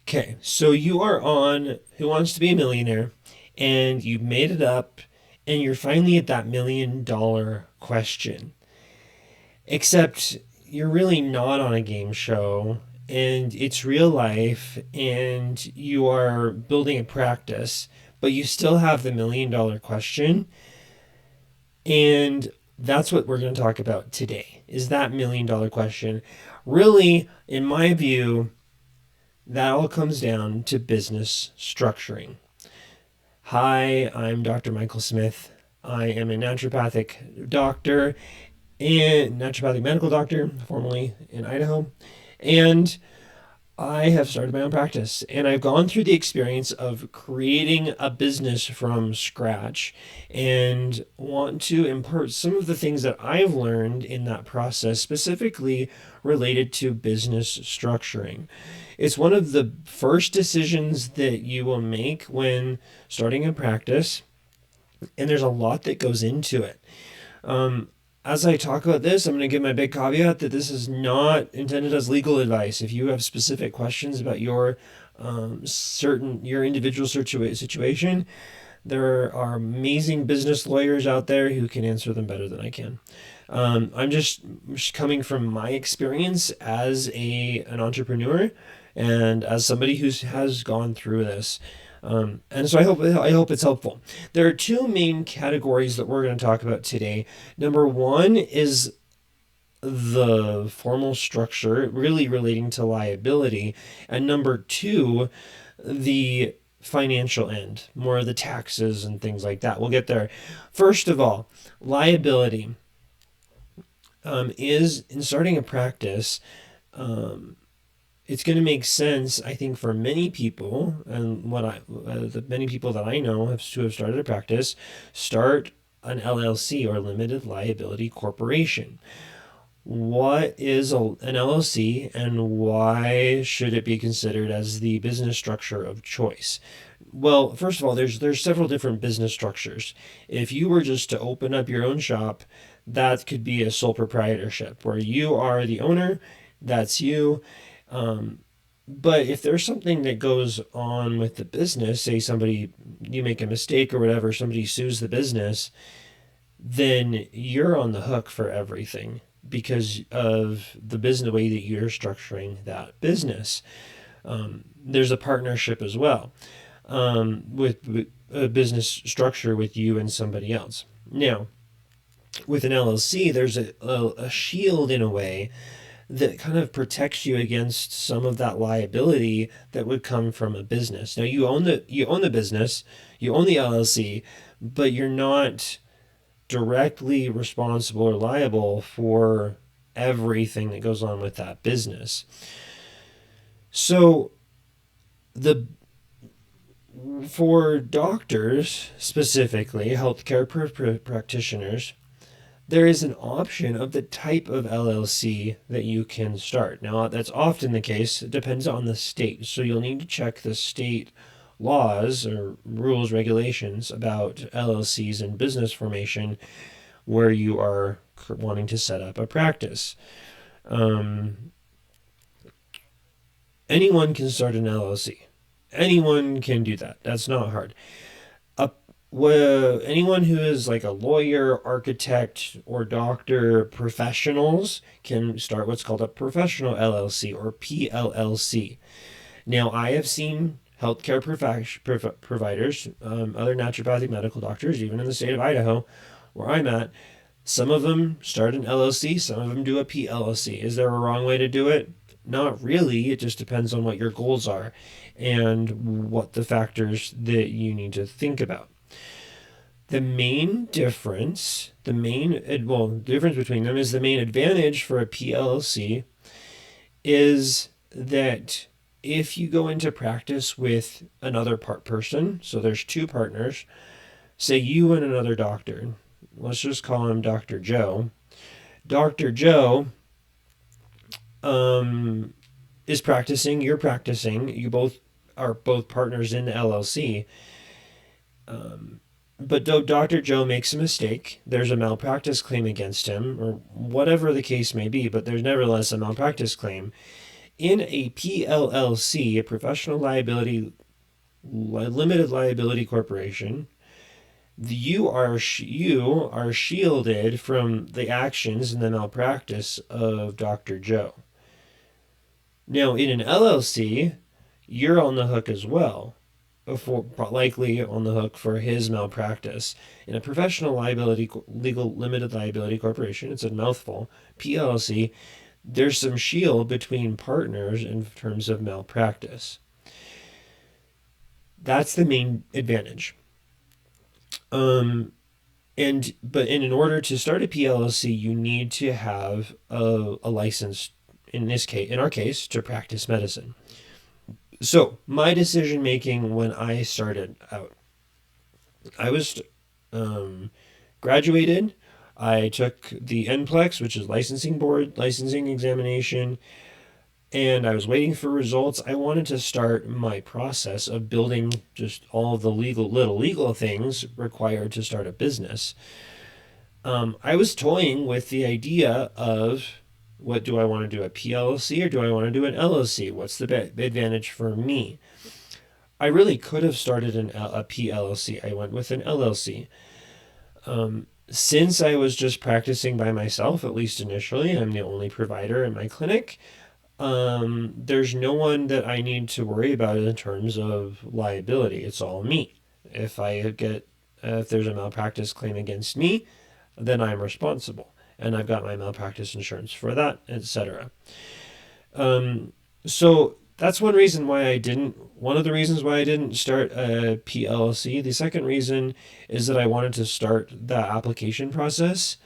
Okay, so you are on Who Wants to Be a Millionaire, and you've made it up, and you're finally at that $1 million question. Except you're really not on a game show, and it's real life, and you are building a practice, but you still have the $1 million question, and that's what we're going to talk about today. Is that $1 million question? Really, in my view, that all comes down to business structuring. Hi, I'm Dr. Michael Smith. I am a naturopathic doctor and naturopathic medical doctor, formerly in Idaho. And I have started my own practice, and I've gone through the experience of creating a business from scratch and want to impart some of the things that I've learned in that process, specifically related to business structuring. It's one of the first decisions that you will make when starting a practice, and there's a lot that goes into it. As I talk about this, I'm going to give my big caveat that this is not intended as legal advice. If you have specific questions about your individual situation, there are amazing business lawyers out there who can answer them better than I can. I'm just coming from my experience as an entrepreneur and as somebody who has gone through this. And so I hope it's helpful. There are two main categories that we're going to talk about today. Number one is the formal structure, really relating to liability, and number two, the financial end, more of the taxes and things like that. We'll get there. First of all, liability is in starting a practice. It's going to make sense, I think, for many people, and the many people that I know who have started a practice, start an LLC or Limited Liability Corporation. What is an LLC, and why should it be considered as the business structure of choice? Well, first of all, there's several different business structures. If you were just to open up your own shop, that could be a sole proprietorship, where you are the owner, that's you. But if there's something that goes on with the business, say you make a mistake or whatever, somebody sues the business, then you're on the hook for everything because of the way that you're structuring that business. There's a partnership as well, with a business structure with you and somebody else. Now, with an LLC, there's a shield in a way that kind of protects you against some of that liability that would come from a business. Now you own the business, you own the LLC, but you're not directly responsible or liable for everything that goes on with that business. So for doctors, specifically healthcare practitioners, there is an option of the type of LLC that you can start. Now, that's often the case. It depends on the state. So you'll need to check the state laws or rules, regulations about LLCs and business formation where you are wanting to set up a practice. Anyone can start an LLC. Anyone can do that. That's not hard. Anyone who is like a lawyer, architect, or doctor professionals can start what's called a professional LLC or PLLC. Now, I have seen healthcare providers, other naturopathic medical doctors, even in the state of Idaho, where I'm at, some of them start an LLC, some of them do a PLLC. Is there a wrong way to do it? Not really. It just depends on what your goals are and what the factors that you need to think about. The main difference, the difference between them is the main advantage for a PLLC is that if you go into practice with another person, so there's two partners, say you and another doctor, let's just call him Dr. Joe. Dr. Joe is practicing, you're practicing, you both are partners in the LLC. But Dr. Joe makes a mistake, there's a malpractice claim against him, or whatever the case may be, but there's nevertheless a malpractice claim. In a PLLC, a professional liability limited liability corporation, you are shielded from the actions and the malpractice of Dr. Joe. Now, in an LLC, you're on the hook as well, likely on the hook for his malpractice. In a professional liability, legal limited liability corporation, it's a mouthful, PLLC, there's some shield between partners in terms of malpractice. That's the main advantage. But in order to start a PLLC, you need to have a license. In our case, to practice medicine. So my decision making when I started out, I was graduated. I took the NPLEX, which is licensing examination, and I was waiting for results. I wanted to start my process of building just all of the legal things required to start a business. I was toying with the idea of, what do I want to do, a PLLC or do I want to do an LLC? What's the advantage for me? I really could have started a PLLC. I went with an LLC. Since I was just practicing by myself, at least initially, I'm the only provider in my clinic. There's no one that I need to worry about in terms of liability. It's all me. If there's a malpractice claim against me, then I'm responsible. And I've got my malpractice insurance for that, etc. So that's one of the reasons why I didn't start a PLLC. The second reason is that I wanted to start the application process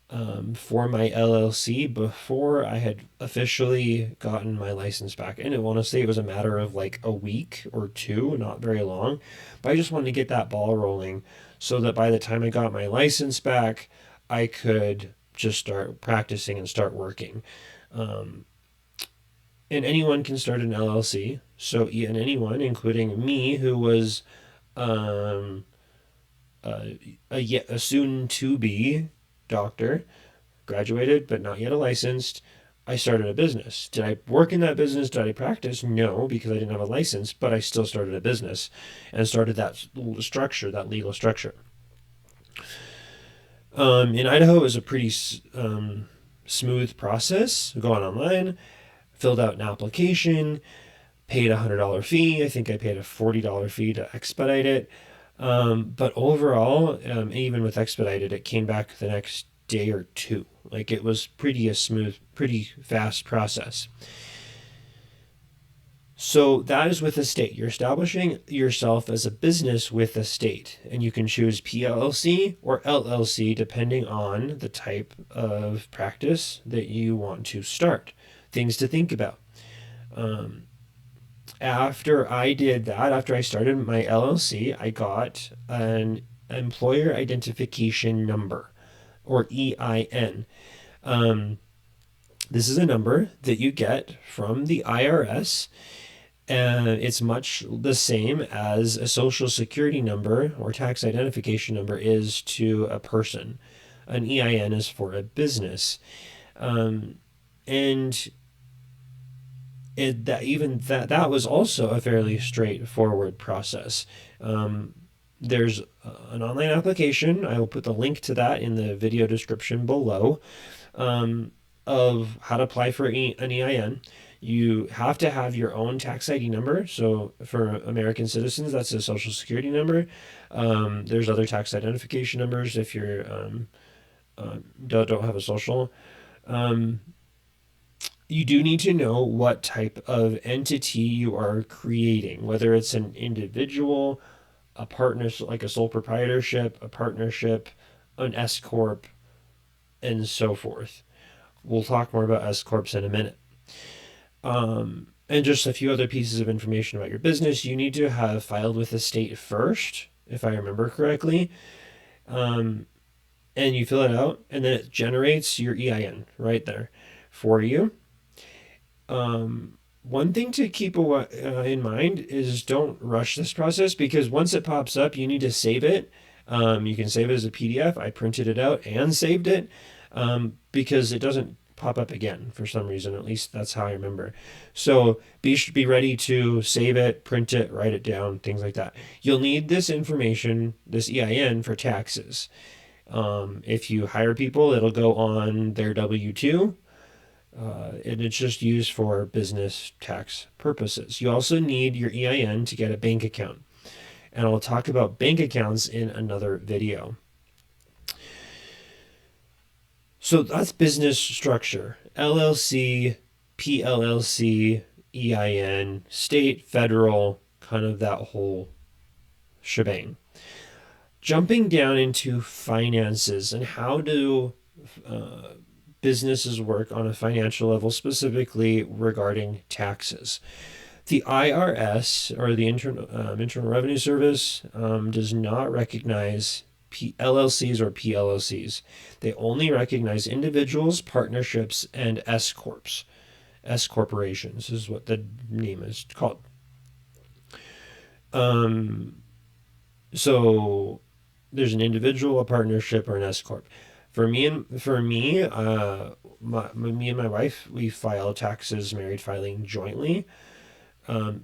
for my LLC before I had officially gotten my license back. And honestly, it was a matter of like a week or two, not very long. But I just wanted to get that ball rolling so that by the time I got my license back, I could just start practicing and start working. And anyone can start an LLC. So anyone, including me, who was a soon-to-be doctor, graduated but not yet a licensed, I started a business. Did I work in that business? Did I practice? No, because I didn't have a license, but I still started a business and started that legal structure. In Idaho, it was a pretty smooth process. Going online, filled out an application, paid a $100 fee. I think I paid a $40 fee to expedite it. But overall, even with expedited, it came back the next day or two. Like, it was pretty fast process. So that is with a state. You're establishing yourself as a business with a state, and you can choose PLLC or LLC depending on the type of practice that you want to start. Things to think about. After I started my LLC, I got an employer identification number, or EIN. This is a number that you get from the IRS. And it's much the same as a social security number or tax identification number is to a person. An EIN is for a business. And that was also a fairly straightforward process. There's an online application. I will put the link to that in the video description below, of how to apply for an EIN. You have to have your own tax ID number. So for American citizens, that's a social security number. There's other tax identification numbers if you're don't have a social. You do need to know what type of entity you are creating, whether it's an individual, a partnership, like a sole proprietorship, a partnership, an S Corp, and so forth. We'll talk more about S Corps in a minute. And just a few other pieces of information about your business. You need to have filed with the state first, if I remember correctly. And you fill it out, and then it generates your EIN right there for you. One thing to keep in mind is don't rush this process, because once it pops up, you need to save it. You can save it as a PDF. I printed it out and saved it, because it doesn't pop up again for some reason. At least that's how I remember. So be ready to save it, print it, write it down, things like that. You'll need this information, this EIN, for taxes. If you hire people, it'll go on their W-2. And it's just used for business tax purposes. You also need your EIN to get a bank account. And I'll talk about bank accounts in another video. So that's business structure. LLC, PLLC, EIN, state, federal, kind of that whole shebang. Jumping down into finances and how do businesses work on a financial level, specifically regarding taxes. The IRS, or the Internal Revenue Service, does not recognize LLCs or PLLCs. They only recognize individuals, partnerships, and S Corps. S corporations is what the name is called. So there's an individual, a partnership, or an S Corp. Me and my wife, we file taxes, married filing jointly.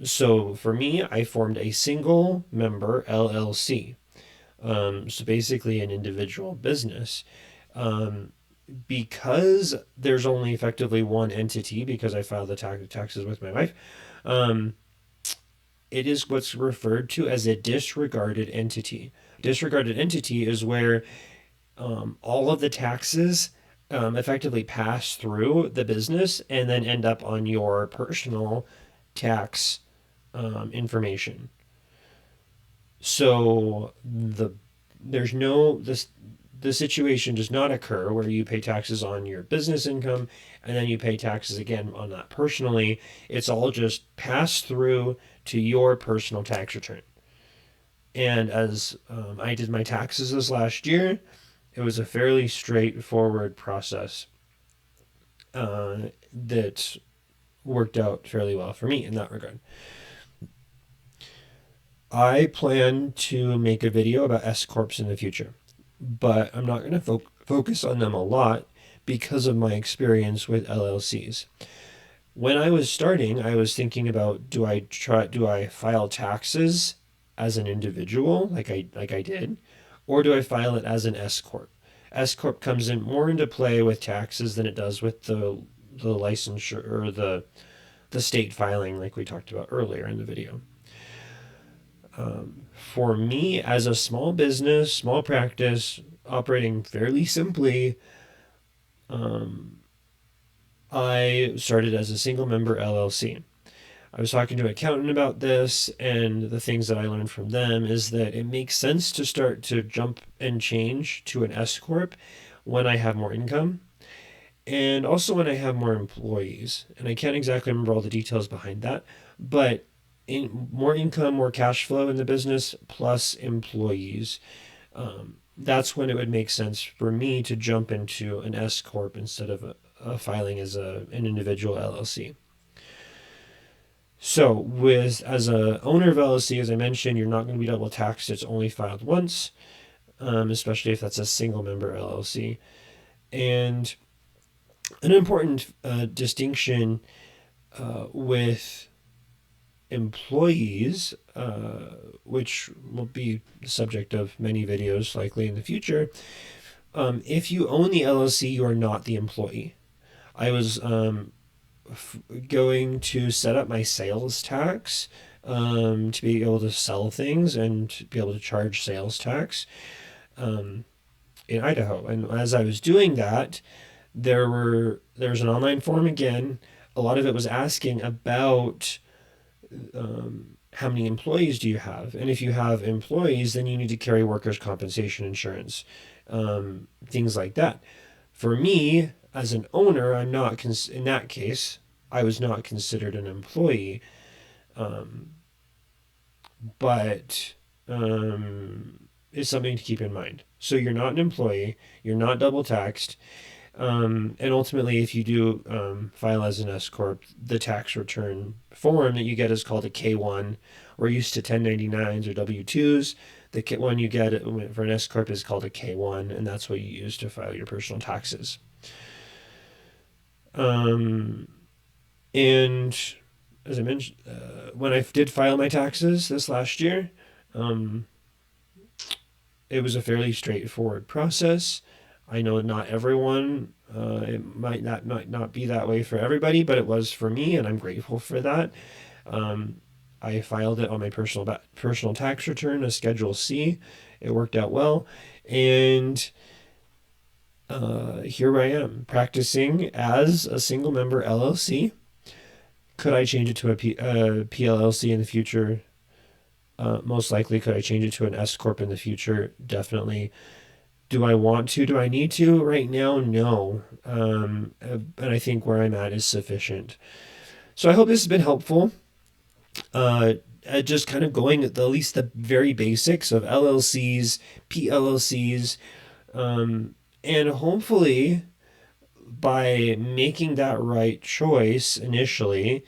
So for me, I formed a single member LLC. So basically an individual business. Because there's only effectively one entity, because I filed the taxes with my wife, it is what's referred to as a disregarded entity. Disregarded entity is where all of the taxes effectively pass through the business and then end up on your personal tax information. So the situation does not occur where you pay taxes on your business income and then you pay taxes again on that personally. It's all just passed through to your personal tax return. And as I did my taxes this last year, it was a fairly straightforward process that worked out fairly well for me in that regard. I plan to make a video about S Corps in the future, but I'm not going to focus on them a lot because of my experience with LLCs. When I was starting, I was thinking about, do I file taxes as an individual like I did, or do I file it as an S Corp? S Corp comes in more into play with taxes than it does with the licensure or the state filing, like we talked about earlier in the video. For me, as a small business, small practice, operating fairly simply, I started as a single member LLC. I was talking to an accountant about this, and the things that I learned from them is that it makes sense to start to jump and change to an S Corp when I have more income, and also when I have more employees. And I can't exactly remember all the details behind that, but more income, more cash flow in the business, plus employees, that's when it would make sense for me to jump into an S Corp instead of filing as an individual LLC. So as a owner of LLC, as I mentioned, you're not going to be double taxed. It's only filed once, especially if that's a single member LLC. And an important distinction with employees, which will be the subject of many videos likely in the future. If you own the LLC, you are not the employee. I was going to set up my sales tax to be able to sell things and to be able to charge sales tax in Idaho. And as I was doing that, there was an online form again. A lot of it was asking about how many employees do you have? And if you have employees, then you need to carry workers' compensation insurance, things like that. For me, as an owner, I'm not, in that case, I was not considered an employee, but it's something to keep in mind. So you're not an employee, you're not double taxed, and ultimately, if you do file as an S Corp, the tax return form that you get is called a K-1. We're used to 1099s or W-2s. The one you get for an S Corp is called a K-1, and that's what you use to file your personal taxes. And as I mentioned, when I did file my taxes this last year, um, it was a fairly straightforward process. I know not everyone, it might not be that way for everybody, but it was for me, and I'm grateful for that. Um, I filed it on my personal tax return, a Schedule C. It worked out well, and here I am practicing as a single member LLC. Could I change it to a PLLC in the future? Most likely. Could I change it to an S Corp in the future? Definitely. Do I want to? Do I need to? Right now, no. And I think where I'm at is sufficient. So I hope this has been helpful. Just kind of going at least the very basics of LLCs, PLLCs, and hopefully by making that right choice initially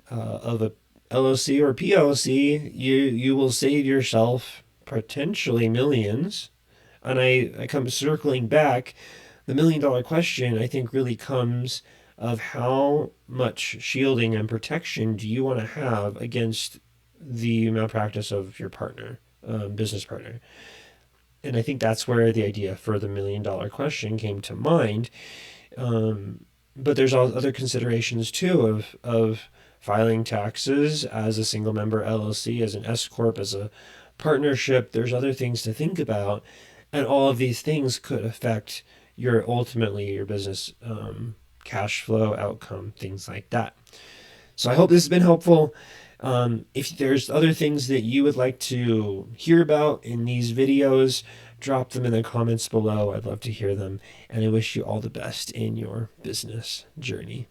of a LLC or PLC, you will save yourself potentially millions. And I come circling back. The $1 million question, I think, really comes of how much shielding and protection do you want to have against the malpractice of your partner, business partner. And I think that's where the idea for the $1 million question came to mind. But there's all other considerations too of filing taxes as a single member LLC, as an S Corp, as a partnership. There's other things to think about. And all of these things could affect ultimately your business cash flow outcome, things like that. So I hope this has been helpful. If there's other things that you would like to hear about in these videos, drop them in the comments below. I'd love to hear them. And I wish you all the best in your business journey.